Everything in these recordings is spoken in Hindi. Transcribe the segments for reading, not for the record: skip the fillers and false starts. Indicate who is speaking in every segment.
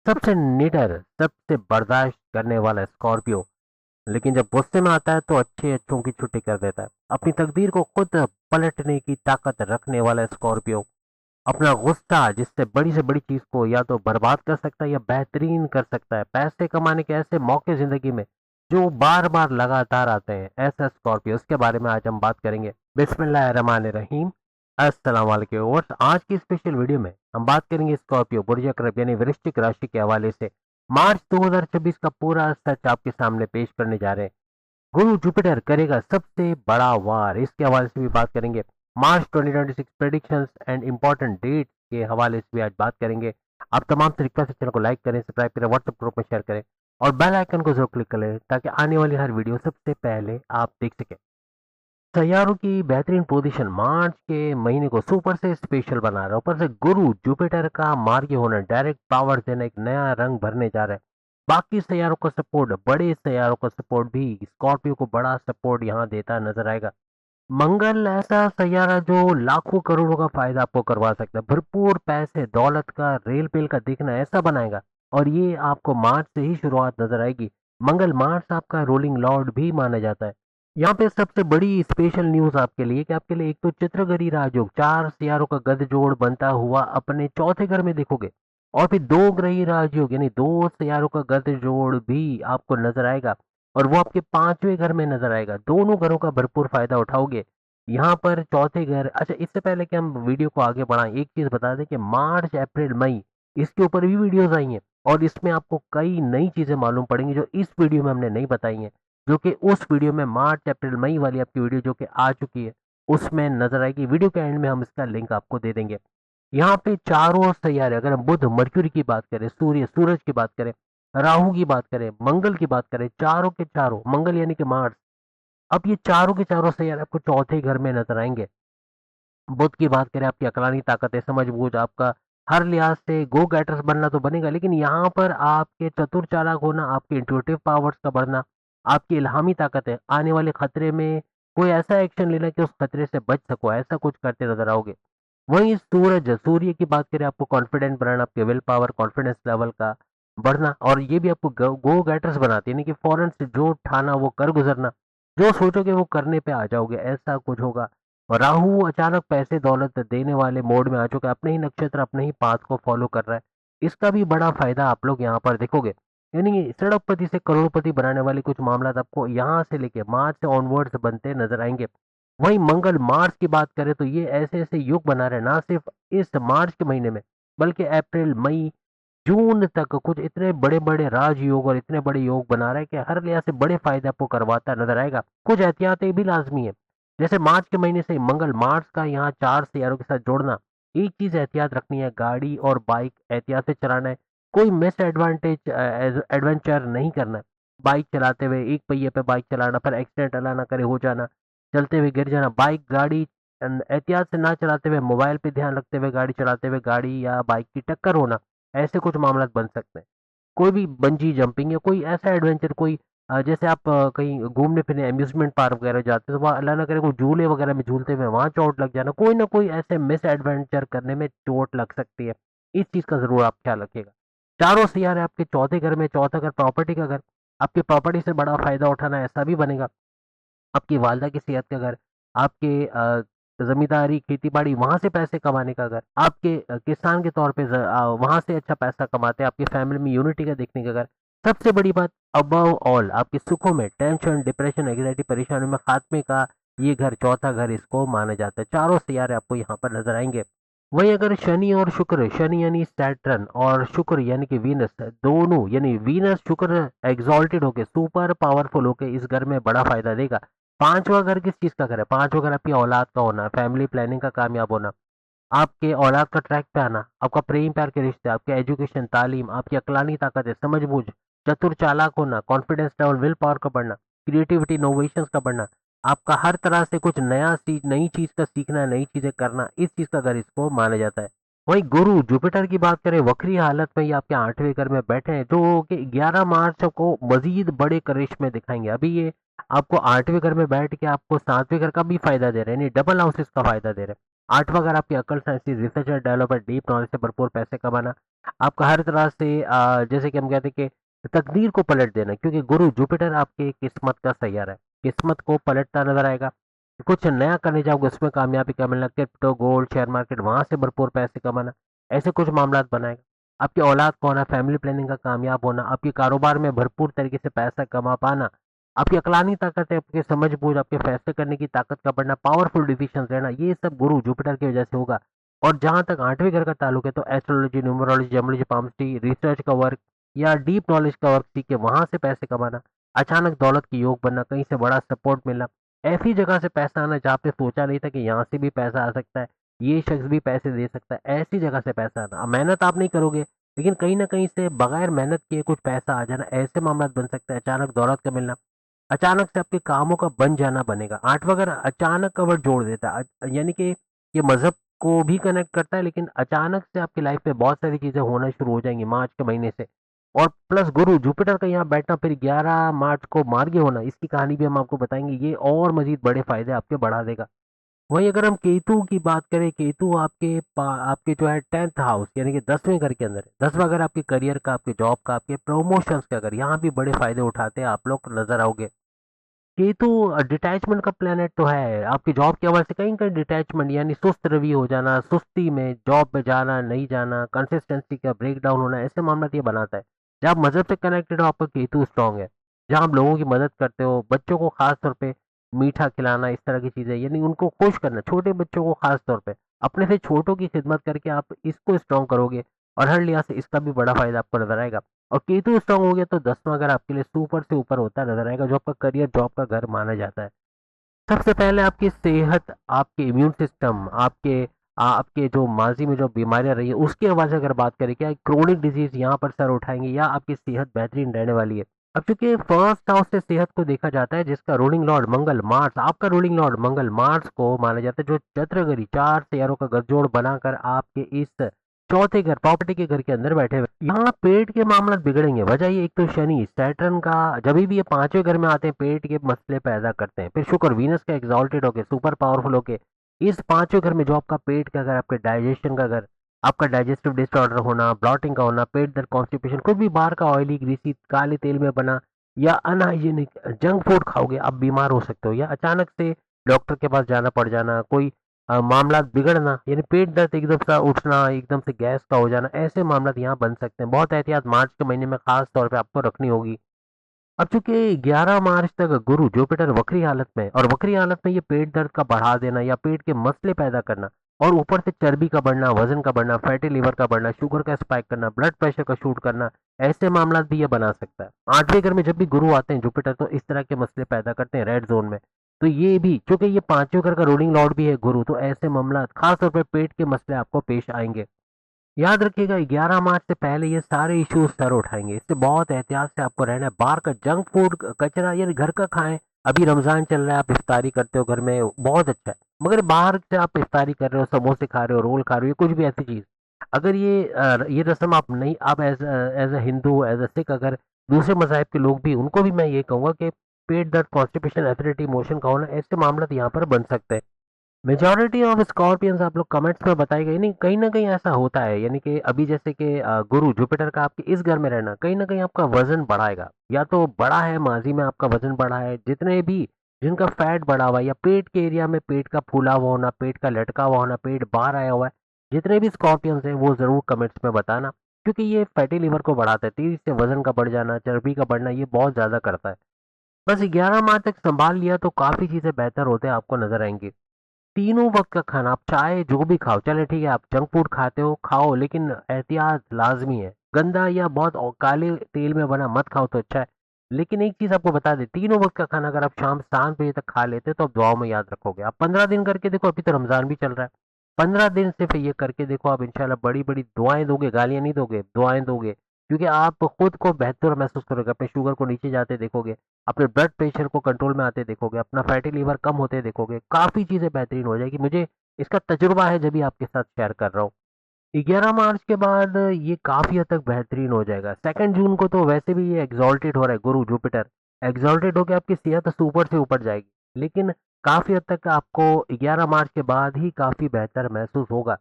Speaker 1: सबसे निडर, सबसे बर्दाश्त करने वाला स्कॉर्पियो, लेकिन जब गुस्से में आता है तो अच्छे अच्छों की छुट्टी कर देता है। अपनी तकदीर को खुद पलटने की ताकत रखने वाला स्कॉर्पियो अपना गुस्सा जिससे बड़ी से बड़ी चीज को या तो बर्बाद कर सकता है या बेहतरीन कर सकता है। पैसे कमाने के ऐसे मौके जिंदगी में जो बार बार लगातार आते हैं, ऐसा स्कॉर्पियो, उसके बारे में आज हम बात करेंगे। बिस्मिल्लाहिर्रहमानिर्रहीम। अस्सलाम वालेकुम व्यूअर्स, आज की स्पेशल वीडियो में हम बात करेंगे स्कॉर्पियो बुर्ज अकरब यानी वृश्चिक राशि के हवाले से। मार्च 2026 का पूरा सच आपके सामने पेश करने जा रहे हैं। गुरु जुपिटर करेगा सबसे बड़ा वार, इसके हवाले से भी बात करेंगे। मार्च 2026 प्रेडिक्शंस एंड इंपॉर्टेंट डेट के हवाले से भी आज बात करेंगे। आप तमाम से रिक्वेस्ट है, चैनल को लाइक करें, सब्सक्राइब करें, व्हाट्सएप ग्रुप में शेयर करें और बेल आइकन को जरूर क्लिक करें ताकि आने वाली हर वीडियो सबसे पहले आप देख सकें। सैयारों की बेहतरीन पोजीशन मार्च के महीने को सुपर से स्पेशल बना रहा है। ऊपर से गुरु जुपिटर का मार्गी होना, डायरेक्ट पावर देना, एक नया रंग भरने जा रहा है। बाकी सैयारों का सपोर्ट, बड़े सैयारों का सपोर्ट भी स्कॉर्पियो को बड़ा सपोर्ट यहाँ देता नजर आएगा। मंगल ऐसा सैयारा जो लाखों करोड़ों का फायदा आपको करवा सकता है। भरपूर पैसे दौलत का रेल पेल का दिखना ऐसा बनाएगा और ये आपको मार्च से ही शुरुआत नजर आएगी। मंगल मार्स आपका रोलिंग लॉर्ड भी माना जाता है। यहाँ पे सबसे बड़ी स्पेशल न्यूज आपके लिए कि आपके लिए एक तो चित्रगरी राजयोग, चार सियारों का गठजोड़ बनता हुआ अपने चौथे घर में देखोगे और फिर दो ग्रही राजयोग यानी दो सियारों का गठजोड़ भी आपको नजर आएगा और वो आपके पांचवें घर में नजर आएगा। दोनों घरों का भरपूर फायदा उठाओगे। यहाँ पर चौथे घर, अच्छा इससे पहले कि हम वीडियो को आगे बढ़ाएं एक चीज बता दें कि मार्च अप्रैल मई इसके ऊपर भी वीडियोस आई हैं और इसमें आपको कई नई चीजें मालूम पड़ेंगी जो इस वीडियो में हमने नहीं बताई हैं, जो कि उस वीडियो में मार्च अप्रैल मई वाली आपकी वीडियो जो कि आ चुकी है उसमें नजर आएगी। वीडियो के एंड में हम इसका लिंक आपको दे देंगे। यहाँ पे चारों सैयारे, अगर हम बुध मर्क्यूरी की बात करें, सूर्य सूरज की बात करें, राहु की बात करें, मंगल की बात करें, चारों के चारों, मंगल यानी कि मार्स, अब ये चारों के चारों सैयारे आपको चौथे घर में नजर आएंगे। बुध की बात करें, आपकी अकलानी ताकत है, समझ बूझ, आपका हर लिहाज से गो गेटर्स बनना तो बनेगा, लेकिन यहाँ पर आपके चतुर चालाक होना, आपके इंट्यूटिव पावर्स का बढ़ना, आपकी इल्हामी ताकत है। आने वाले खतरे में कोई ऐसा एक्शन लेना कि उस खतरे से बच सको, ऐसा कुछ करते नजर आओगे। वहीं सूरज, सूर्य की बात करें, आपको कॉन्फिडेंट बनाना, आपके विल पावर, कॉन्फिडेंस लेवल का बढ़ना और ये भी आपको गो गेटर्स बनाती है, यानी कि फौरन से जो ठाना वो कर गुजरना, जो सोचोगे वो करने पे आ जाओगे, ऐसा कुछ होगा। और राहु अचानक पैसे दौलत देने वाले मोड में आ चुका है, अपने ही नक्षत्र अपने ही पाथ को फॉलो कर रहा है। इसका भी बड़ा फायदा आप लोग यहाँ पर देखोगे, यानी सड़कपति से करोड़पति बनाने वाले कुछ मामला आपको यहाँ से लेके मार्च से ऑनवर्ड्स बनते नजर आएंगे। वहीं मंगल मार्च की बात करें तो ये ऐसे ऐसे युग बना रहे, ना सिर्फ इस मार्च के महीने में बल्कि अप्रैल मई जून तक कुछ इतने बड़े बड़े राजयोग और इतने बड़े योग बना रहा है कि हर लिहाज से बड़े फायदे आपको करवाता नजर आएगा। कुछ एहतियातें भी लाजमी है, जैसे मार्च के महीने से मंगल मार्च का यहाँ चार सियारों के साथ जोड़ना। एक चीज एहतियात रखनी है, गाड़ी और बाइक एहतियात से चलाना है, कोई मिस एडवांटेज एडवेंचर नहीं करना है। बाइक चलाते हुए एक पहिए पे बाइक चलाना, पर एक्सीडेंट अल्लाह ना करे हो जाना, चलते हुए गिर जाना, बाइक गाड़ी एहतियात से ना चलाते हुए मोबाइल पे ध्यान रखते हुए गाड़ी चलाते हुए गाड़ी या बाइक की टक्कर होना, ऐसे कुछ मामला बन सकते हैं। कोई भी बंजी जंपिंग या कोई ऐसा एडवेंचर, कोई जैसे आप कहीं घूमने फिरने अम्यूजमेंट पार्क वगैरह जाते हैं तो वहाँ अल्लाह ना करे कोई झूले वगैरह में झूलते हुए वहां चोट लग जाना, कोई ना कोई ऐसे मिस एडवेंचर करने में चोट लग सकती है। इस चीज का जरूर आप ख्याल रखिएगा। चारों सियारे आपके चौथे घर में, चौथा घर प्रॉपर्टी का घर, आपकी प्रॉपर्टी से बड़ा फायदा उठाना ऐसा भी बनेगा। आपकी वालदा की सेहत का घर, आपके जमींदारी खेती बाड़ी वहां से पैसे कमाने का घर, आपके किसान के तौर पे वहां से अच्छा पैसा कमाते हैं, आपकी फैमिली में यूनिटी का देखने का घर। सबसे बड़ी बात, अबव ऑल आपके सुखों में टेंशन, डिप्रेशन, एंग्जाइटी, परेशानियों में खात्मे का ये घर, चौथा घर इसको माना जाता है। चारों सियारे आपको यहाँ पर नजर आएंगे। वहीं अगर शनि और शुक्र, शनि यानी सैटर्न और शुक्र यानी कि वीनस, दोनों यानी वीनस शुक्र एग्जॉल्टेड होके सुपर पावरफुल होके इस घर में बड़ा फायदा देगा। पांचवा घर किस चीज का घर है? पांचवा घर आपकी औलाद का होना, फैमिली प्लानिंग का कामयाब होना, आपके औलाद का ट्रैक पे आना, आपका प्रेम प्यार के रिश्ते, आपके एजुकेशन तालीम, आपकी अकलानी ताकत है, समझ बूझ, चतुर चालाक होना, कॉन्फिडेंस लेवल, विल पावर का बढ़ना, क्रिएटिविटी, इनोवेशंस का बढ़ना, आपका हर तरह से कुछ नया नई चीज का सीखना, नई चीजें करना, इस चीज का घर इसको माना जाता है। वहीं गुरु जुपिटर की बात करें, वक्री हालत में ये आपके आठवें घर में बैठे हैं जो कि 11 मार्च को मजीद बड़े करिश्मे दिखाएंगे। अभी ये आपको आठवें घर में बैठ के आपको सातवें घर का भी फायदा दे रहे हैं, यानी डबल हाउसेस का फायदा दे रहे हैं। आठवां घर आपकी अकल, science, researcher, developer, deep knowledge से भरपूर पैसे कमाना। आपका हर तरह से जैसे कि हम कहते हैं कि तकदीर को पलट देना, क्योंकि गुरु जुपिटर आपके किस्मत का सैयारा है, किस्मत को पलटता नजर आएगा। कुछ नया करने जाओगे उसमें कामयाबी का मिलना, क्रिप्टो, गोल्ड, शेयर मार्केट, वहां से भरपूर पैसे कमाना, ऐसे कुछ मामला बनाएगा। आपकी औलाद का होना, फैमिली प्लानिंग का कामयाब होना, आपके कारोबार में भरपूर तरीके से पैसा कमा पाना, आपकी अकलानी ताकत है, आपके समझ बूझ, आपके फैसले करने की ताकत का बढ़ना, पावरफुल डिसीजन लेना, ये सब गुरु जुपिटर की वजह से होगा। और जहां तक आठवें घर का ताल्लुक है तो astrology, numerology, gemology, palmistry, research का वर्क या डीप नॉलेज का वर्क सीख के वहां से पैसे कमाना, अचानक दौलत की योग बनना, कहीं से बड़ा सपोर्ट मिलना, ऐसी जगह से पैसा आना जहाँ पे सोचा नहीं था कि यहाँ से भी पैसा आ सकता है, ये शख्स भी पैसे दे सकता है, ऐसी जगह से पैसा आना। अब मेहनत आप नहीं करोगे लेकिन कहीं ना कहीं से बगैर मेहनत किए कुछ पैसा आ जाना, ऐसे मामला बन सकता है। अचानक दौलत का मिलना, अचानक से आपके कामों का बन जाना बनेगा। आठवां अगर अचानक का वर्ड जोड़ देता है, यानी कि ये मजहब को भी कनेक्ट करता है, लेकिन अचानक से आपकी लाइफ में बहुत सारी चीजें होना शुरू हो जाएंगी मार्च के महीने से। और प्लस गुरु जुपिटर का यहाँ बैठना, फिर 11 मार्च को मार्गी होना, इसकी कहानी भी हम आपको बताएंगे, ये और मजीद बड़े फायदे आपके बढ़ा देगा। वहीं अगर हम केतु की बात करें, केतु आपके जो है 10th हाउस यानी कि 10वें घर के अंदर है। 10वां घर आपके करियर का, आपके जॉब का, आपके प्रमोशंस का घर, यहाँ भी बड़े फायदे उठाते हैं आप लोग नजर आओगे। केतु डिटैचमेंट का प्लेनेट तो है, आपकी जॉब की वजह से कहीं कहीं डिटैचमेंट यानी सुस्त रवि हो जाना, सुस्ती में जॉब में जाना नहीं जाना, कंसिस्टेंसी का ब्रेक डाउन होना, ऐसे मामला ये बनाता है। जब आप मजहब से कनेक्टेड हो आपका केतु स्ट्रांग है, जहाँ आप लोगों की मदद करते हो, बच्चों को खास तौर पे मीठा खिलाना, इस तरह की चीजें, यानी उनको खुश करना, छोटे बच्चों को खास तौर पे अपने से छोटों की खिदमत करके आप इसको स्ट्रांग करोगे, और हर लिहाज से इसका भी बड़ा फायदा आपको नजर आएगा। और केतु स्ट्रांग हो गया तो 10वां घर आपके लिए सुपर से ऊपर होता नजर आएगा, जो आपका करियर जॉब का घर माना जाता है। सबसे पहले आपकी सेहत, आपके इम्यून सिस्टम, आपके जो माजी में जो बीमारियां रही है उसके हवाले से अगर बात करें, क्या क्रोनिक डिजीज यहाँ पर सर उठाएंगे या आपकी सेहत बेहतरीन रहने वाली है। अब चूंकि फर्स्ट हाउस से सेहत को देखा जाता है, जिसका रूलिंग लॉर्ड मंगल, मार्स, आपका रूलिंग लॉर्ड मंगल मार्स को माना जाता है, जो चंद्रगरी 4 सियारों का गठजोड़ बनाकर आपके इस चौथे घर, प्रॉपर्टी के घर के अंदर बैठे हुए, यहाँ पेट के मामला बिगड़ेंगे। वजह ये, एक तो शनि सैटर्न का जब भी ये पांचवें घर में आते हैं पेट के मसले पैदा करते हैं, फिर शुक्र वीनस का एग्जॉल्टेड होके सुपर पावरफुल होके इस पांचवें घर में, जो आपका पेट का घर, आपके डाइजेशन का घर, आपका डाइजेस्टिव डिसऑर्डर होना, ब्लॉटिंग का होना, पेट दर्द, कॉन्स्टिपेशन, कुछ भी बाहर का ऑयली, ग्रीसी, काले तेल में बना या अनहाइजीनिक जंक फूड खाओगे, आप बीमार हो सकते हो, या अचानक से डॉक्टर के पास जाना पड़ जाना, कोई मामला बिगड़ना, यानी पेट दर्द एकदम से उठना, एकदम से गैस का हो जाना, ऐसे मामला यहाँ बन सकते हैं। बहुत एहतियात मार्च के महीने में खास तौर पे आपको रखनी होगी। अब चूंकि 11 मार्च तक गुरु जुपिटर वक्री हालत में, और वक्री हालत में ये पेट दर्द का बढ़ा देना या पेट के मसले पैदा करना, और ऊपर से चर्बी का बढ़ना, वजन का बढ़ना, फैटी लिवर का बढ़ना, शुगर का स्पाइक करना, ब्लड प्रेशर का शूट करना, ऐसे मामला भी ये बना सकता है। आठवें घर में जब भी गुरु आते हैं जुपिटर, तो इस तरह के मसले पैदा करते हैं रेड जोन में। तो ये भी चूंकि ये पांचवें घर का रूलिंग लॉर्ड भी है गुरु, तो ऐसे मामला खासतौर पर पेट के मसले आपको पेश आएंगे। याद रखिएगा 11 मार्च से पहले ये सारे इश्यूज सर उठाएंगे, इससे बहुत एहतियात से आपको रहना है। बाहर का जंक फूड, कचरा, यानी घर का खाएं। अभी रमजान चल रहा है, आप इफ्तारी करते हो घर में, बहुत अच्छा है, मगर बाहर से आप इफ्तारी कर रहे हो, समोसे खा रहे हो, रोल खा रहे हो, कुछ भी ऐसी चीज, अगर ये रस्म आप नहीं, आप as a Hindu, as a Sikh, अगर दूसरे मजाहब के लोग भी, उनको भी मैं ये कहूंगा कि पेट दर्द, कॉन्स्टिपेशन, एसिडिटी, मोशन का होना, ऐसे मामला यहाँ पर बन सकते हैं। मेजॉरिटी ऑफ स्कॉर्पियंस आप लोग कमेंट्स में बताएगा, नहीं कहीं ना कहीं ऐसा होता है, यानी कि अभी जैसे कि गुरु जुपिटर का आपके इस घर में रहना कहीं ना कहीं आपका वजन बढ़ाएगा, या तो बड़ा है माजी में आपका वजन बढ़ा है, जितने भी जिनका फैट बढ़ा हुआ है, या पेट के एरिया में पेट का फूला हुआ होना, पेट का लटका हुआ होना, पेट बाहर आया हुआ है, जितने भी स्कॉर्पियंस हैं वो जरूर कमेंट्स में बताना, क्योंकि ये फैटी लिवर को बढ़ाता है, तेजी से वजन का बढ़ जाना, चर्बी का बढ़ना, ये बहुत ज्यादा करता है। बस 11 माह तक संभाल लिया तो काफी चीजें बेहतर होते हैं आपको नजर आएंगी। तीनों वक्त का खाना, आप चाहे जो भी खाओ, चले ठीक है आप जंक फूड खाते हो खाओ, लेकिन एहतियात लाजमी है, गंदा या बहुत काले तेल में बना मत खाओ तो अच्छा है। लेकिन एक चीज आपको बता दे, तीनों वक्त का खाना अगर आप शाम 7 बजे तक खा लेते तो आप दुआओं में याद रखोगे। आप 15 दिन करके देखो, अभी तो रमजान भी चल रहा है, 15 दिन सिर्फ ये करके देखो, आप इंशाल्लाह बड़ी बड़ी दुआएं दोगे, गालियां नहीं दोगे, दुआएं दोगे, क्योंकि आप खुद को बेहतर महसूस करोगे, अपने शुगर को नीचे जाते देखोगे, अपने ब्लड प्रेशर को कंट्रोल में आते देखोगे, अपना फैटी लीवर कम होते देखोगे, काफी चीजें बेहतरीन हो जाएगी। मुझे इसका तजुर्बा है, जब भी आपके साथ शेयर कर रहा हूँ। 11 मार्च के बाद ये काफी हद तक बेहतरीन हो जाएगा। 2 जून को तो वैसे भी ये एग्जॉल्टेड हो रहा है, गुरु जुपिटर एग्जॉल्टेड होकर आपकी सेहत सुपर से ऊपर जाएगी, लेकिन काफ़ी हद तक आपको 11 मार्च के बाद ही काफ़ी बेहतर महसूस होगा।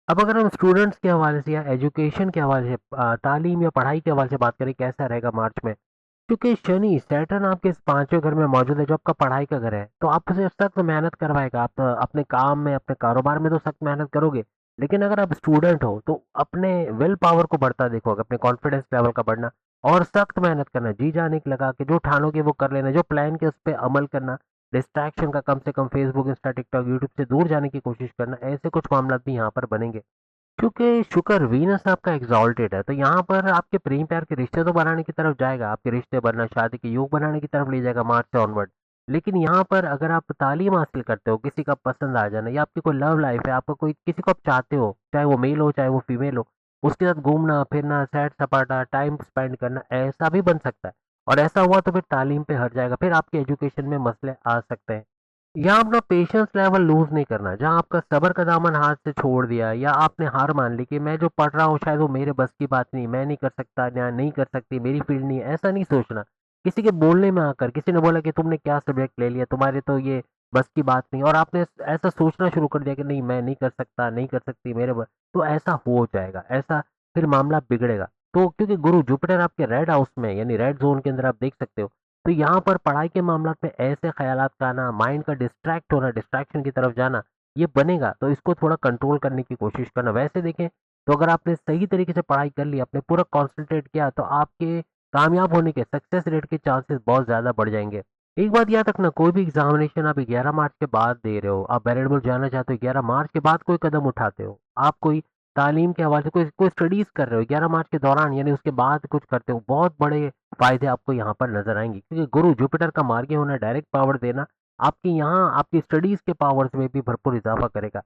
Speaker 1: अब अगर हम स्टूडेंट्स के हवाले से या एजुकेशन के हवाले से तालीम या पढ़ाई के हवाले से बात करें कैसा रहेगा मार्च में, क्योंकि शनि सैटर्न आपके इस पांचवें घर में मौजूद है जो आपका पढ़ाई का घर है, तो आपसे सख्त मेहनत करवाएगा। आप अपने काम में अपने कारोबार में तो सख्त मेहनत करोगे, लेकिन अगर आप स्टूडेंट हो तो अपने विल पावर को बढ़ता देखोगे, अपने कॉन्फिडेंस लेवल का बढ़ना, और सख्त मेहनत करना, जी जान एक लगा के जो ठानोगे वो कर लेना, जो प्लान के उस पर अमल करना, डिस्ट्रैक्शन का कम से कम फेसबुक इंस्टा टिकटॉक यूट्यूब से दूर जाने की कोशिश करना, ऐसे कुछ मामला भी यहाँ पर बनेंगे। क्योंकि शुक्र वीनस आपका एग्जॉल्टेड है, तो यहाँ पर आपके प्रेम प्यार के रिश्ते तो बनाने की तरफ जाएगा, आपके रिश्ते बनना शादी के योग बनाने की तरफ ले जाएगा मार्च से ऑनवर्ड। लेकिन यहाँ पर अगर आप तालीम हासिल करते हो, किसी का पसंद आ जाना, या आपकी कोई लव लाइफ है, आपका कोई किसी को आप चाहते हो, चाहे वो मेल हो चाहे वो फीमेल हो, उसके साथ घूमना फिरना सैर सपाटा टाइम स्पेंड करना, ऐसा भी बन सकता है। और ऐसा हुआ तो फिर तालीम पे हट जाएगा, फिर आपके एजुकेशन में मसले आ सकते हैं। यहाँ अपना पेशेंस लेवल लूज नहीं करना, जहाँ आपका सबर का दामन हाथ से छोड़ दिया या आपने हार मान ली कि मैं जो पढ़ रहा हूँ शायद वो मेरे बस की बात नहीं, मैं नहीं कर सकता या नहीं कर सकती, मेरी फील्ड नहीं है, ऐसा नहीं सोचना। किसी के बोलने में आकर किसी ने बोला कि तुमने क्या सब्जेक्ट ले लिया, तुम्हारे तो ये बस की बात नहीं, और आपने ऐसा सोचना शुरू कर दिया कि नहीं मैं नहीं कर सकता नहीं कर सकती मेरे बस, तो ऐसा हो जाएगा, ऐसा फिर मामला बिगड़ेगा। तो क्योंकि गुरु जुपिटर आपके रेड हाउस में यानी रेड जोन के अंदर आप देख सकते हो, तो यहाँ पर पढ़ाई के मामला में ऐसे ख्यालात का आना, माइंड का डिस्ट्रैक्ट होना, डिस्ट्रैक्शन की तरफ जाना, ये बनेगा। तो इसको थोड़ा कंट्रोल करने की कोशिश करना। वैसे देखें तो अगर आपने सही तरीके से पढ़ाई कर ली, आपने पूरा कॉन्सेंट्रेट किया, तो आपके कामयाब होने के सक्सेस रेट के चांसेस बहुत ज़्यादा बढ़ जाएंगे। एक बात याद रखना, कोई भी एग्जामिनेशन आप 11 मार्च के बाद दे रहे हो, आप बैरियर जाना चाहते हो 11 मार्च के बाद कोई कदम उठाते हो, आप कोई तालीम के हवाले से कोई कोई स्टडीज कर रहे हो 11 मार्च के दौरान यानी उसके बाद कुछ करते हो, बहुत बड़े फायदे आपको यहाँ पर नजर आएंगे। क्योंकि गुरु जुपिटर का मार्गी होना, डायरेक्ट पावर देना, आपकी यहाँ आपकी स्टडीज के पावर्स में भी भरपूर इजाफा करेगा।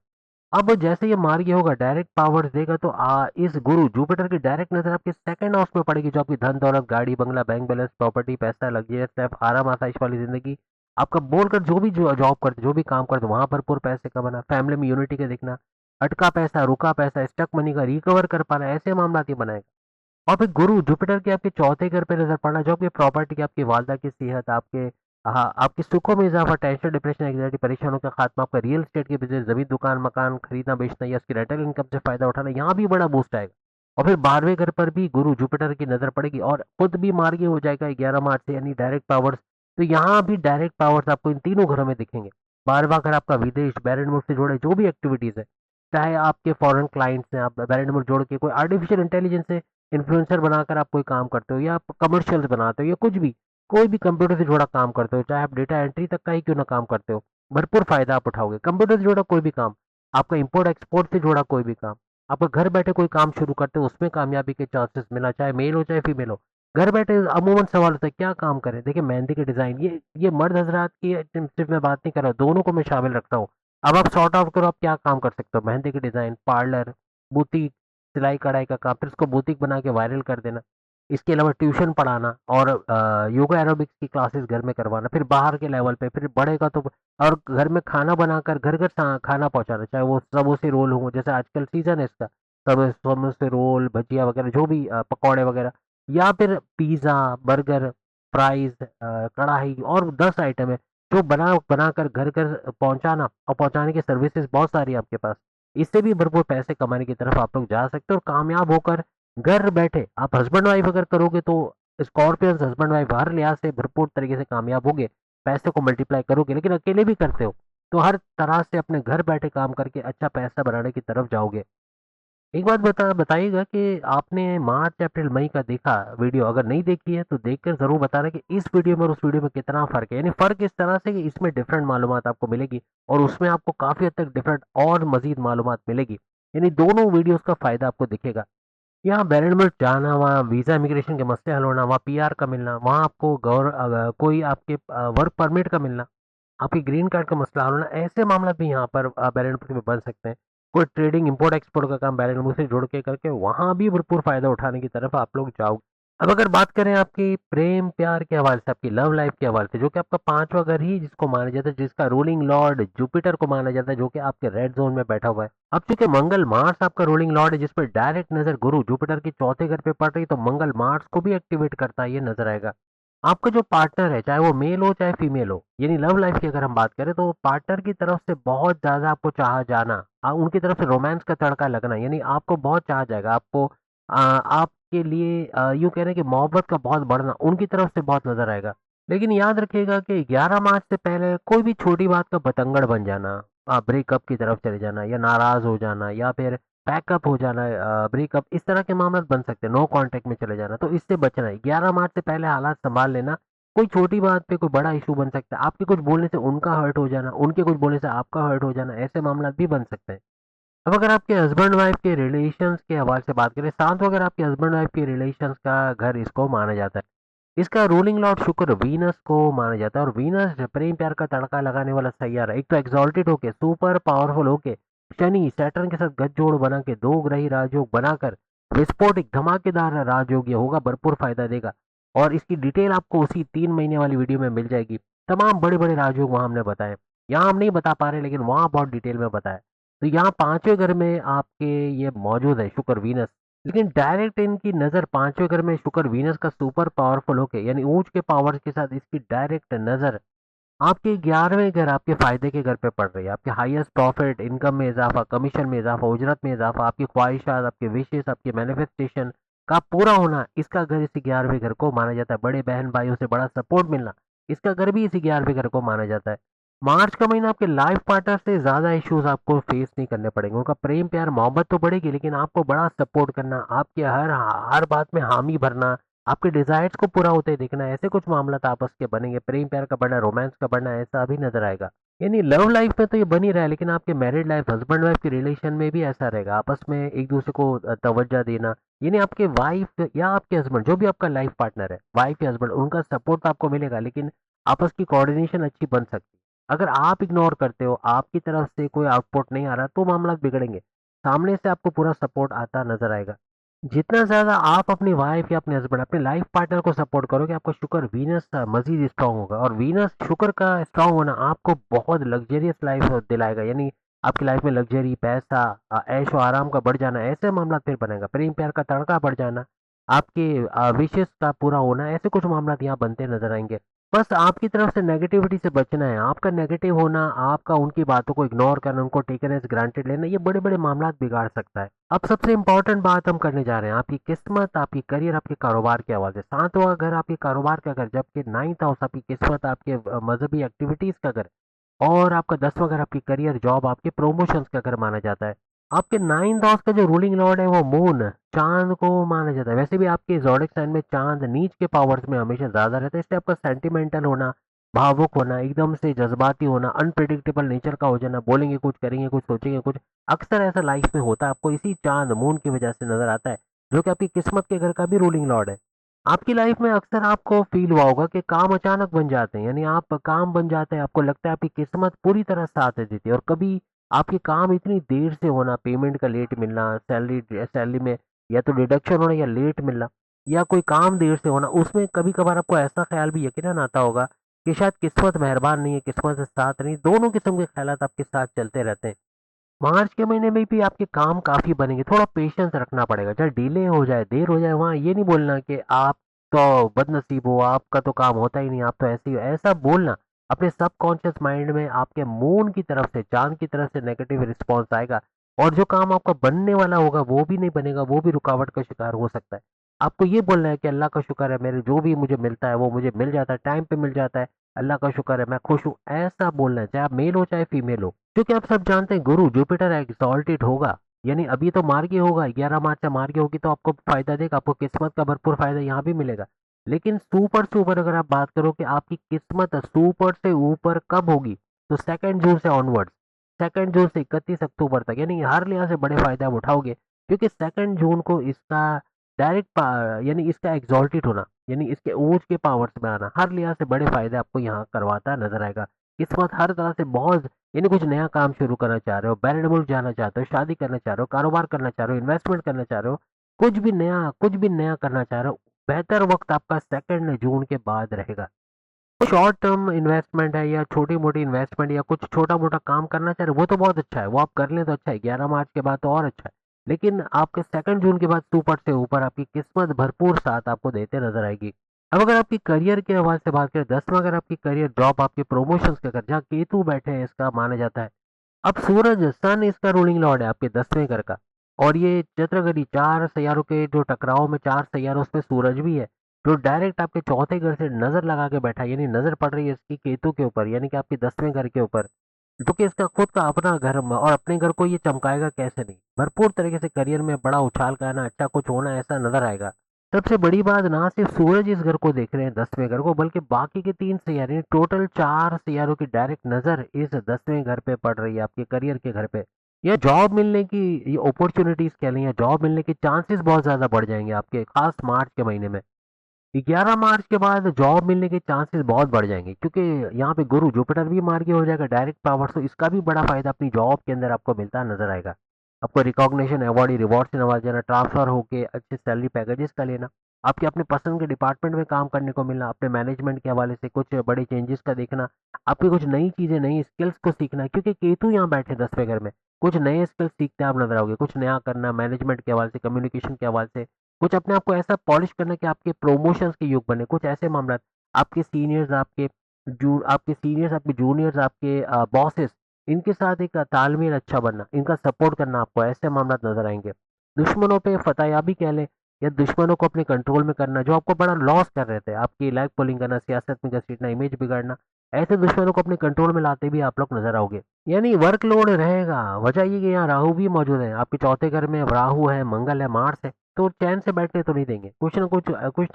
Speaker 1: अब जैसे ये मार्गी होगा डायरेक्ट पावर्स देगा, तो इस गुरु जुपिटर की डायरेक्ट नजर आपके सेकंड हाउस में पड़ेगी, जो आपकी धन दौलत गाड़ी बंगला बैंक बैलेंस प्रॉपर्टी पैसा लग्जरियस लाइफ आराम आसाइश वाली जिंदगी, आपका बोलकर जो भी जो जॉब करते जो भी काम करते वहां भरपूर पैसे कमाना, फैमिली में यूनिटी का दिखना, अटका पैसा रुका पैसा स्टक मनी का रिकवर कर पाना, ऐसे मामला ये बनाएगा। और फिर गुरु जुपिटर के आपके चौथे घर पे नजर पड़ना, जो आपकी प्रॉपर्टी की आपकी वालदा की सेहत, आपके हाँ आपके सुखों में इजाफा, टेंशन डिप्रेशन एंग्जाइटी परेशानियों का खात्मा, आपका रियल एस्टेट के बिजनेस जमीन दुकान मकान खरीदना बेचना या उसकी रेंटल इनकम से फायदा उठाना, यहाँ भी बड़ा बूस्ट आएगा। और फिर 12वें घर पर भी गुरु जुपिटर की नजर पड़ेगी और खुद भी मार्गी हो जाएगा 11 मार्च से, यानी डायरेक्ट पावर्स। तो यहाँ भी डायरेक्ट पावर्स आपको इन तीनों घरों में दिखेंगे। 12वां घर आपका विदेश बैरन मुल्क से जुड़े जो भी एक्टिविटीज है, चाहे आपके फॉरेन क्लाइंट्स हैं, आप बैरन मुल्क जोड़ के कोई आर्टिफिशियल इंटेलिजेंस से इन्फ्लुएंसर बनाकर आप कोई काम करते हो, या आप कमर्शियल्स बनाते हो, या कुछ भी कोई भी कंप्यूटर से जुड़ा काम करते हो, चाहे आप डेटा एंट्री तक का ही क्यों ना काम करते हो, भरपूर फायदा आप उठाओगे। कंप्यूटर से जुड़ा कोई भी काम, आपका इंपोर्ट एक्सपोर्ट से जुड़ा कोई भी काम, आपका घर बैठे कोई काम शुरू करते हो उसमें कामयाबी के चांसेस मिला, चाहे मेल हो चाहे फीमेल हो। घर बैठे अमूमन सवाल होता है क्या काम करें। देखिए मेहंदी के डिजाइन, ये मर्द हजरात की सिर्फ मैं बात नहीं कर रहा, दोनों को मैं शामिल रखता हूँ। अब आप सॉर्ट आउट करो आप क्या काम कर सकते हो, मेहंदी के डिजाइन, पार्लर, बुटीक, सिलाई कढ़ाई का काम, फिर उसको बुटीक बना के वायरल कर देना। इसके अलावा ट्यूशन पढ़ाना और योगा एरोबिक्स की क्लासेस घर में करवाना, फिर बाहर के लेवल पे फिर बढ़ेगा तो, और घर में खाना बनाकर घर घर खाना पहुंचाना, चाहे वो समोसे रोल हो, जैसे आजकल सीजन है इसका, समोसे रोल भजिया वगैरह जो भी पकौड़े वगैरह, या फिर पिज्ज़ा बर्गर फ्राइज कढ़ाई और 10 आइटम है जो बनाकर घर घर पहुंचाना, और पहुंचाने की सर्विसेज बहुत सारी है आपके पास। इससे भी भरपूर पैसे कमाने की तरफ आप लोग जा सकते हो, और कामयाब होकर घर बैठे आप हस्बैंड वाइफ अगर करोगे तो स्कॉर्पियंस हस्बैंड वाइफ हर लिहाज से भरपूर तरीके से कामयाब होगे, पैसे को मल्टीप्लाई करोगे। लेकिन अकेले भी करते हो तो हर तरह से अपने घर बैठे काम करके अच्छा पैसा बनाने की तरफ जाओगे। एक बात बताइएगा कि आपने मार्च अप्रैल मई का देखा वीडियो, अगर नहीं देखी है तो देखकर जरूर बताना कि इस वीडियो में और उस वीडियो में कितना फर्क है, यानी फर्क इस तरह से कि इसमें डिफरेंट मालूमात आपको मिलेगी और उसमें आपको काफी हद तक डिफरेंट और मजीद मालूमात मिलेगी, यानी दोनों वीडियोस का फायदा आपको दिखेगा। यहाँ बैरन मुल्क जाना, वहाँ वीज़ा इमिग्रेशन के मसले हल होना, वहाँ पीआर का मिलना, वहाँ आपको कोई आपके वर्क परमिट का मिलना, आपकी ग्रीन कार्ड का मसला हल होना, ऐसे मामला भी यहाँ पर बैरन मुल्क में बन सकते हैं। कोई ट्रेडिंग इंपोर्ट एक्सपोर्ट का काम बैरन मुल्क से जुड़ के करके वहाँ भी भरपूर फायदा उठाने की तरफ आप लोग जाओगे। अब अगर बात करें आपकी प्रेम प्यार के हवाले से, आपकी लव लाइफ के हवाले से, जो कि आपका पांचवा घर ही जिसको माना जाता है, जिसका रूलिंग लॉर्ड जुपिटर को माना जाता है, जो कि आपके रेड जोन में बैठा हुआ है। अब चूंकि मंगल मार्स आपका रूलिंग लॉर्ड है, जिस पर डायरेक्ट नजर गुरु जुपिटर की चौथे घर पे पड़ रही, तो मंगल मार्स को भी एक्टिवेट करता है, ये नजर आएगा। आपका जो पार्टनर है, चाहे वो मेल हो चाहे फीमेल हो, यानी लव लाइफ की अगर हम बात करें, तो पार्टनर की तरफ से बहुत ज़्यादा आपको चाहा जाना, उनकी तरफ से रोमांस का तड़का लगना, यानी आपको बहुत चाहा जाएगा, आपको आपके लिए यूँ कह रहे हैं कि मोहब्बत का बहुत बढ़ना उनकी तरफ से बहुत नज़र आएगा। लेकिन याद रखिएगा कि 11 मार्च से पहले कोई भी छोटी बात का बतंगड़ बन जाना, ब्रेकअप की तरफ चले जाना या नाराज़ हो जाना या फिर पैकअप हो जाना, ब्रेकअप, इस तरह के मामले बन सकते हैं, नो कांटेक्ट में चले जाना, तो इससे बचना है। 11 मार्च से पहले हालात संभाल लेना। कोई छोटी बात पे कोई बड़ा इशू बन सकता है, आपके कुछ बोलने से उनका हर्ट हो जाना, उनके कुछ बोलने से आपका हर्ट हो जाना, ऐसे मामला भी बन सकते हैं। अब अगर आपके हस्बैंड वाइफ के रिलेशंस के हवाले से बात करें, साथ अगर आपके हस्बैंड वाइफ के रिलेशंस का घर इसको माना जाता है, इसका रूलिंग लॉर्ड शुक्र वीनस को माना जाता है, और वीनस प्रेम प्यार का तड़का लगाने वाला सैयारा, एक तो एक्सॉल्टेड होके सुपर पावरफुल होके शनि सैटर्न के साथ गठजोड़ बना के दो ग्रही राजयोग बनाकर विस्फोटिक धमाकेदार राजयोग ये होगा, भरपूर फायदा देगा। और इसकी डिटेल आपको उसी 3 महीने वाली वीडियो में मिल जाएगी। तमाम बड़े बड़े राजयोग वहां हमने बताए, यहाँ हम नहीं बता पा रहे, लेकिन वहां बहुत डिटेल में बताया। तो यहाँ पांचवें घर में आपके ये मौजूद है शुक्र वीनस, लेकिन डायरेक्ट इनकी नजर पांचवें घर में शुक्र वीनस का सुपर पावरफुल होके, यानी ऊंच के पावर्स के साथ इसकी डायरेक्ट नजर आपके 11वें घर, आपके फायदे के घर पे पड़ रही है। आपके हाईएस्ट प्रॉफिट, इनकम में इजाफा, कमीशन में इजाफा, उजरत में इजाफा, आपकी ख्वाहिशात, आपके विशेष, आपके मैनिफेस्टेशन का पूरा होना, इसका घर इसी 11वें घर को माना जाता है। बड़े बहन भाइयों से बड़ा सपोर्ट मिलना, इसका घर भी इसी 11वें घर को माना जाता है। मार्च का महीना आपके लाइफ पार्टनर से ज्यादा इश्यूज आपको फेस नहीं करने पड़ेंगे। उनका प्रेम प्यार मोहब्बत तो बढ़ेगी, लेकिन आपको बड़ा सपोर्ट करना, आपके हर हर बात में हामी भरना, आपके डिजायर्स को पूरा होते देखना, ऐसे कुछ मामला आपस के बनेंगे। प्रेम प्यार का बढ़ना, रोमांस का बढ़ना, ऐसा भी नजर आएगा। यानी लव लाइफ में तो ये बन ही रहा है, लेकिन आपके मैरिड लाइफ, हस्बैंड वाइफ के रिलेशन में भी ऐसा रहेगा, आपस में एक दूसरे को तवज्जो देना। यानी आपके वाइफ या आपके हस्बैंड, जो भी आपका लाइफ पार्टनर है, वाइफ या हस्बैंड, उनका सपोर्ट तो आपको मिलेगा, लेकिन आपस की कोऑर्डिनेशन अच्छी बन सकती है। अगर आप इग्नोर करते हो, आपकी तरफ से कोई आउटपुट नहीं आ रहा, तो मामला बिगड़ेंगे। सामने से आपको पूरा सपोर्ट आता नजर आएगा। जितना ज्यादा आप अपनी वाइफ या अपने हस्बैंड, अपने लाइफ पार्टनर को सपोर्ट करोगे, आपका शुक्र वीनस मजीद स्ट्रांग होगा, और वीनस शुक्र का स्ट्रांग होना आपको बहुत लग्जरियस लाइफ दिलाएगा। यानी आपकी लाइफ में लग्जरी, पैसा, ऐश और आराम का बढ़ जाना, ऐसे मामला फिर बनेगा। प्रेम प्यार का तड़का बढ़ जाना, आपके विशेष का पूरा होना, ऐसे कुछ मामला यहाँ बनते नजर आएंगे। बस आपकी तरफ से नेगेटिविटी से बचना है। आपका नेगेटिव होना, आपका उनकी बातों को इग्नोर करना, उनको टेकन एज ग्रांटेड लेना, ये बड़े बड़े मामला बिगाड़ सकता है। अब सबसे इंपॉर्टेंट बात हम करने जा रहे हैं, आपकी किस्मत, आपकी करियर, आपके कारोबार के हवाले से। सातवां घर आपके कारोबार का घर, जबकि नाइन्थ हाउस आपकी किस्मत, आपके मजहबी एक्टिविटीज का घर, और आपका 10वां घर आपकी करियर, जॉब, आपके प्रमोशंस का घर माना जाता है। आपके 9th हाउस का जो रूलिंग लॉर्ड है वो मून, चांद को माना जाता है। वैसे भी आपके जोडिक साइन में चांद नीच के पावर्स में हमेशा ज्यादा रहता है, इसलिए आपका सेंटिमेंटल होना, भावुक होना, एकदम से जज्बाती होना, अनप्रिडिक्टेबल नेचर का हो जाना, बोलेंगे कुछ, करेंगे कुछ, सोचेंगे कुछ, अक्सर ऐसा लाइफ में होता है। आपको इसी चांद मून की वजह से नजर आता है, जो कि आपकी किस्मत के घर का भी रूलिंग लॉर्ड है। आपकी लाइफ में अक्सर आपको फील हुआ होगा कि काम अचानक बन जाते हैं, यानी आप काम बन जाते हैं, आपको लगता है आपकी किस्मत पूरी तरह साथ देती है। और कभी आपके काम इतनी देर से होना, पेमेंट का लेट मिलना, सैलरी सैलरी में या तो डिडक्शन होना या लेट मिलना, या कोई काम देर से होना, उसमें कभी कभार आपको ऐसा ख्याल भी यकीनन आता होगा कि शायद किस्मत मेहरबान नहीं है, किस्मत से साथ नहीं। दोनों किस्म के ख्यालात आपके साथ चलते रहते हैं। मार्च के महीने में भी आपके काम काफी बनेंगे, थोड़ा पेशेंस रखना पड़ेगा, चाहे डिले हो जाए, देर हो जाए, वहां ये नहीं बोलना कि आप तो बदनसीब हो, आपका तो काम होता ही नहीं, आप तो ऐसे ही हो, ऐसा बोलना। अपने सबकॉन्शियस माइंड में आपके मून की तरफ से, चांद की तरफ से नेगेटिव रिस्पॉन्स आएगा, और जो काम आपका बनने वाला होगा वो भी नहीं बनेगा, वो भी रुकावट का शिकार हो सकता है। आपको ये बोलना है कि अल्लाह का शुक्र है, मेरे जो भी मुझे मिलता है वो मुझे मिल जाता है, टाइम पे मिल जाता है, अल्लाह का शुक्र है, मैं खुश हूँ, ऐसा बोलना है, चाहे आप मेल हो चाहे फीमेल हो। क्योंकि आप सब जानते हैं गुरु जुपिटर एक्सॉल्टेड होगा, यानी अभी तो मार्गी होगा, 11 मार्च से मार्गी होगी, तो आपको फायदा देगा, आपको किस्मत का भरपूर फायदा यहाँ भी मिलेगा। लेकिन सुपर से ऊपर अगर आप बात करो कि आपकी किस्मत सुपर से ऊपर कब होगी, तो 2 जून से ऑनवर्ड्स, 2 जून से 31 अक्टूबर तक, यानी हर लिहाज से बड़े फायदे आप उठाओगे। क्योंकि 2 जून को इसका डायरेक्ट, यानी इसका एग्जॉल्टेड होना, यानी इसके ऊंच के पावर्स में आना, हर लिहाज से बड़े फायदे आपको यहाँ करवाता नजर आएगा। किस्मत हर तरह से बहुत, यानी कुछ नया काम शुरू करना चाह रहे हो, बैरन मुल्क जाना चाहते हो, शादी करना चाह रहे हो, कारोबार करना चाह रहे हो, इन्वेस्टमेंट करना चाह रहे हो, कुछ भी नया करना चाह रहे हो, बेहतर वक्त आपका 2 जून के बाद रहेगा। शॉर्ट टर्म इन्वेस्टमेंट है या छोटी मोटी इन्वेस्टमेंट या कुछ छोटा मोटा काम करना चाह रहे हो, वो तो बहुत अच्छा है, वो आप कर लें तो अच्छा है, 11 मार्च के बाद तो और अच्छा है। लेकिन आपके 2 जून के बाद सुपर से ऊपर आपकी किस्मत भरपूर साथ आपको देते नजर आएगी। अब अगर आपकी करियर के हवाले से बात करें, 10वां अगर आपकी करियर जॉब आपके प्रमोशंस का घर, जहाँ केतु बैठे हैं इसका माना जाता है। अब सूरज सन इसका रूलिंग लॉर्ड है आपके 10वें घर का। और ये चंद्रगढ़ी 4 सैयारों के जो टकराव में 4 सैयारों उसमें सूरज भी है, जो डायरेक्ट आपके चौथे घर से नजर लगा के बैठा है, यानी नजर पड़ रही है इसकी केतु के ऊपर, यानी कि आपके 10वें घर के ऊपर, जो कि इसका खुद का अपना घर और अपने घर को ये चमकाएगा कैसे नहीं। भरपूर तरीके से करियर में बड़ा उछाल का आना, अच्छा कुछ होना ऐसा नजर आएगा। सबसे बड़ी बात, ना सिर्फ सूरज इस घर को देख रहे हैं 10वें घर को, बल्कि बाकी के 3 सैयारे, टोटल 4 सैयारों की डायरेक्ट नजर इस 10वें घर पे पड़ रही है, आपके करियर के घर पे। या जॉब मिलने की ये अपॉर्चुनिटीज कह लें, या जॉब मिलने के चांसेस बहुत ज्यादा बढ़ जाएंगे आपके, खास मार्च के महीने में। 11 मार्च के बाद जॉब मिलने के चांसेस बहुत बढ़ जाएंगे, क्योंकि यहाँ पे गुरु जुपिटर भी मार्गी हो जाएगा डायरेक्ट पावर, तो इसका भी बड़ा फायदा अपनी जॉब के अंदर आपको मिलता नजर आएगा। आपको रिकॉग्निशन, अवार्ड, रिवॉर्ड से नवाजा जाना, ट्रांसफर होके अच्छे सैलरी पैकेजेस का लेना, आपके अपने पसंद के डिपार्टमेंट में काम करने को मिलना, अपने मैनेजमेंट के हवाले से कुछ बड़े चेंजेस का देखना, आपकी कुछ नई चीजें, नई स्किल्स को सीखना, क्योंकि केतु यहाँ बैठे 10वें घर में, कुछ नए स्किल्स सीखते आप नजर आओगे, कुछ नया करना मैनेजमेंट के हवाले से, कम्युनिकेशन के हवाले से, कुछ अपने आप को ऐसा पॉलिश करना कि आपके प्रमोशंस के युग बने, कुछ ऐसे मामला, आपके सीनियर्स, आपके जूनियर्स, आपके बॉसेस, इनके साथ एक तालमेल अच्छा बनना, इनका सपोर्ट करना, आपको ऐसे मामला नजर आएंगे। दुश्मनों पे फतेहयाबी कह लें, या दुश्मनों को अपने कंट्रोल में करना, जो आपको बड़ा लॉस कर रहे थे, आपकी लाइफ पोलिंग करना, सियासत में घसीटना, इमेज बिगाड़ना, ऐसे दुश्मनों को अपने कंट्रोल में लाते भी आप लोग नजर आओगे। यानी वर्कलोड रहेगा। वजह ये कि यहाँ राहु भी मौजूद है, आपके चौथे घर में राहु है, मंगल है, मार्स है, तो चैन से बैठने तो नहीं देंगे, कुछ ना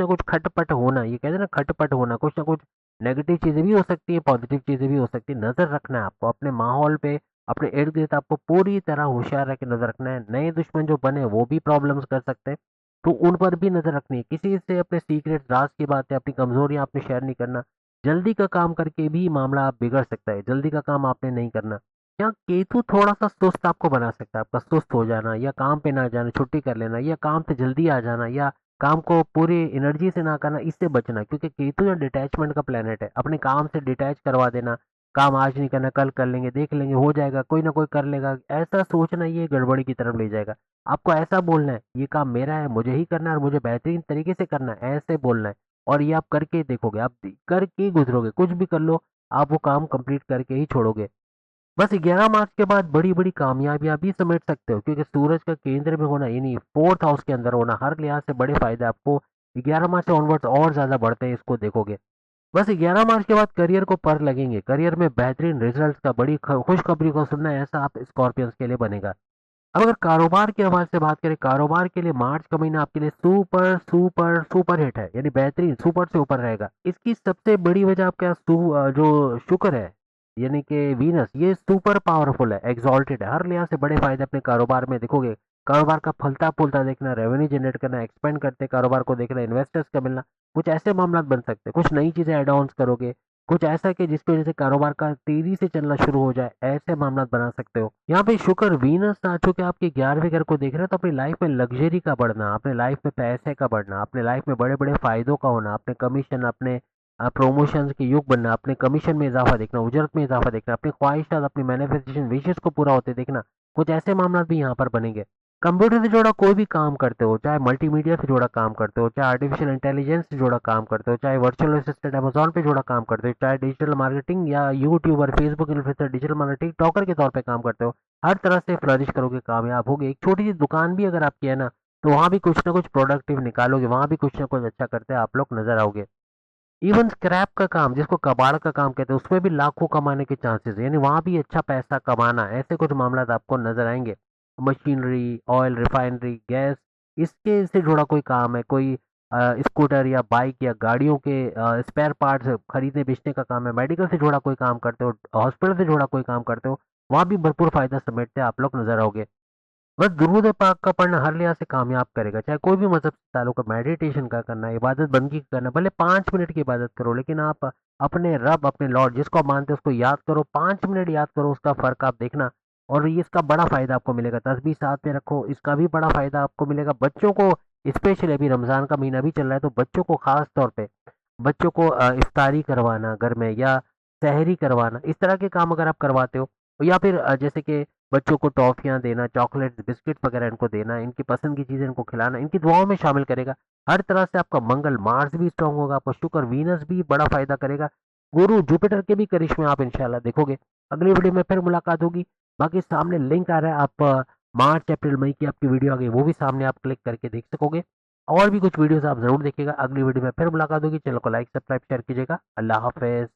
Speaker 1: कुछ खटपट होना, ये कहते हैं ना खटपट होना, कुछ ना कुछ नेगेटिव चीजें भी हो सकती है, पॉजिटिव चीजें भी हो सकती है। नजर रखना है आपको अपने माहौल पे, अपने इर्द गिर्द आपको पूरी तरह होशियार रह के नजर रखना है। नए दुश्मन जो बने वो भी प्रॉब्लम्स कर सकते हैं, तो उन पर भी नजर रखनी है। किसी से अपने सीक्रेट राज की बातें, अपनी कमजोरियां आपने शेयर नहीं करना। जल्दी का काम करके भी मामला आप बिगड़ सकता है, जल्दी का काम आपने नहीं करना। या केतु थोड़ा सा सुस्त आपको बना सकता है, आपका सुस्त हो जाना, या काम पे ना जाना, छुट्टी कर लेना, या काम से जल्दी आ जाना, या काम को पूरी एनर्जी से ना करना, इससे बचना, क्योंकि केतु या डिटैचमेंट का प्लेनेट है, अपने काम से डिटैच करवा देना। काम आज नहीं करना, कल कर लेंगे, देख लेंगे, हो जाएगा, कोई ना कोई कर लेगा, ऐसा सोचना ये गड़बड़ी की तरफ ले जाएगा। आपको ऐसा बोलना है, ये काम मेरा है, मुझे ही करना है, और मुझे बेहतरीन तरीके से करना है, ऐसे बोलना है। और ये आप करके देखोगे, आप करके गुजरोगे, कुछ भी कर लो, आप वो काम कंप्लीट करके ही छोड़ोगे। बस 11 मार्च के बाद बड़ी बड़ी कामयाबियां भी समेट सकते हो, क्योंकि सूरज का केंद्र में होना, यानी फोर्थ हाउस के अंदर होना, हर लिहाज से बड़े फायदे आपको 11 मार्च से ऑनवर्ड्स और ज्यादा बढ़ते हैं, इसको देखोगे। बस 11 मार्च के बाद करियर को पर लगेंगे, करियर में बेहतरीन रिजल्ट्स का बड़ी खुशखबरी को सुनना है, ऐसा आप स्कॉर्पियंस के लिए बनेगा। अब अगर कारोबार के हवाले से बात करें, कारोबार के लिए मार्च का महीना आपके लिए सुपर सुपर सुपर हिट है, यानी बेहतरीन, सुपर से ऊपर रहेगा। इसकी सबसे बड़ी वजह आपका जो शुक्र है, यानी कि वीनस, ये सुपर पावरफुल है, एग्जॉल्टेड है, हर लिहाज से बड़े फायदे अपने कारोबार में देखोगे। कारोबार का फलता फूलता देखना, रेवेन्यू जनरेट करना, एक्सपेंड करते कारोबार को देखना, इन्वेस्टर्स का मिलना, कुछ ऐसे मामला बन सकते हैं, कुछ नई चीजें एड ऑन करोगे, कुछ ऐसा कि जिसकी वजह से कारोबार का तेजी से चलना शुरू हो जाए, ऐसे मामला बना सकते हो। यहाँ पे शुक्र वीनस आ चुके आपके 11वें घर को देख रहे हो, तो अपनी लाइफ में लग्जरी का बढ़ना, अपने लाइफ में पैसे का बढ़ना, अपने लाइफ में बड़े बड़े फायदों का होना, अपने कमीशन, अपने प्रमोशन के युग बनना, अपने कमीशन में इजाफा देखना, उजरत में इजाफा देखना, अपनी ख्वाहिशात, अपनी मैनिफेस्टेशन विशेष को पूरा होते देखना, कुछ ऐसे मामला भी यहाँ पर बनेंगे। कंप्यूटर से जुड़ा कोई भी काम करते हो, चाहे मल्टीमीडिया से जुड़ा काम करते हो, चाहे आर्टिफिशियल इंटेलिजेंस से जुड़ा काम करते हो, चाहे वर्चुअल असिस्टेंट अमेजोन पे जुड़ा काम करते हो, चाहे डिजिटल मार्केटिंग या YouTuber, Facebook influencer, digital marketing talker के तौर पे काम करते हो, हर तरह से फ्लरिश करोगे, कामयाब होगे। एक छोटी सी दुकान भी अगर आपकी है ना, तो वहां भी कुछ ना कुछ प्रोडक्टिव निकालोगे, वहां भी कुछ ना कुछ अच्छा करते आप लोग नजर आओगे। इवन स्क्रैप का काम, जिसको कबाड़ का काम कहते हैं, उसमें भी लाखों कमाने के चांसेस, यानी वहां भी अच्छा पैसा कमाना, ऐसे कुछ मामला आपको नजर आएंगे। मशीनरी, ऑयल, रिफाइनरी, गैस, इसके से जुड़ा कोई काम है, कोई स्कूटर या बाइक या गाड़ियों के स्पेयर पार्ट्स खरीदने बेचने का काम है, मेडिकल से जुड़ा कोई काम करते हो, हॉस्पिटल से जुड़ा कोई काम करते हो, वहां भी भरपूर फायदा समेटते आप लोग नजर आओगे। बस दुरूद पाक का पढ़ना हर लिहाज से कामयाब करेगा, चाहे कोई भी मजहब से ताल्लुक है, मेडिटेशन का करना, इबादत बंदगी का करना, भले 5 मिनट की इबादत करो, लेकिन आप अपने रब, अपने लॉर्ड जिसको आप मानते हो उसको याद करो, 5 मिनट याद करो, उसका फर्क आप देखना। और ये इसका बड़ा फायदा आपको मिलेगा। तस्बीह साथ में रखो, इसका भी बड़ा फायदा आपको मिलेगा। बच्चों को स्पेशली, अभी रमजान का महीना भी चल रहा है, तो बच्चों को खास तौर पे, बच्चों को इफ्तारी करवाना घर में, या सहरी करवाना, इस तरह के काम अगर आप करवाते हो, या फिर जैसे कि बच्चों को टॉफियाँ देना, चॉकलेट्स, बिस्किट्स वगैरह इनको देना, इनकी पसंद की चीज़ें इनको खिलाना, इनकी दुआओं में शामिल करेगा। हर तरह से आपका मंगल, मार्स भी स्ट्रांग होगा, आपका शुक्र, वीनस भी बड़ा फायदा करेगा, गुरु, जुपिटर के भी करिश्मे आप इंशाल्लाह देखोगे। अगली वीडियो में फिर मुलाकात होगी। बाकी सामने लिंक आ रहा है, आप मार्च, अप्रैल, मई की आपकी वीडियो आ गई, वो भी सामने आप क्लिक करके देख सकोगे। और भी कुछ वीडियोस आप जरूर देखिएगा। अगली वीडियो में फिर मुलाकात होगी। चैनल को लाइक, सब्सक्राइब, शेयर कीजिएगा। अल्लाह हाफिज।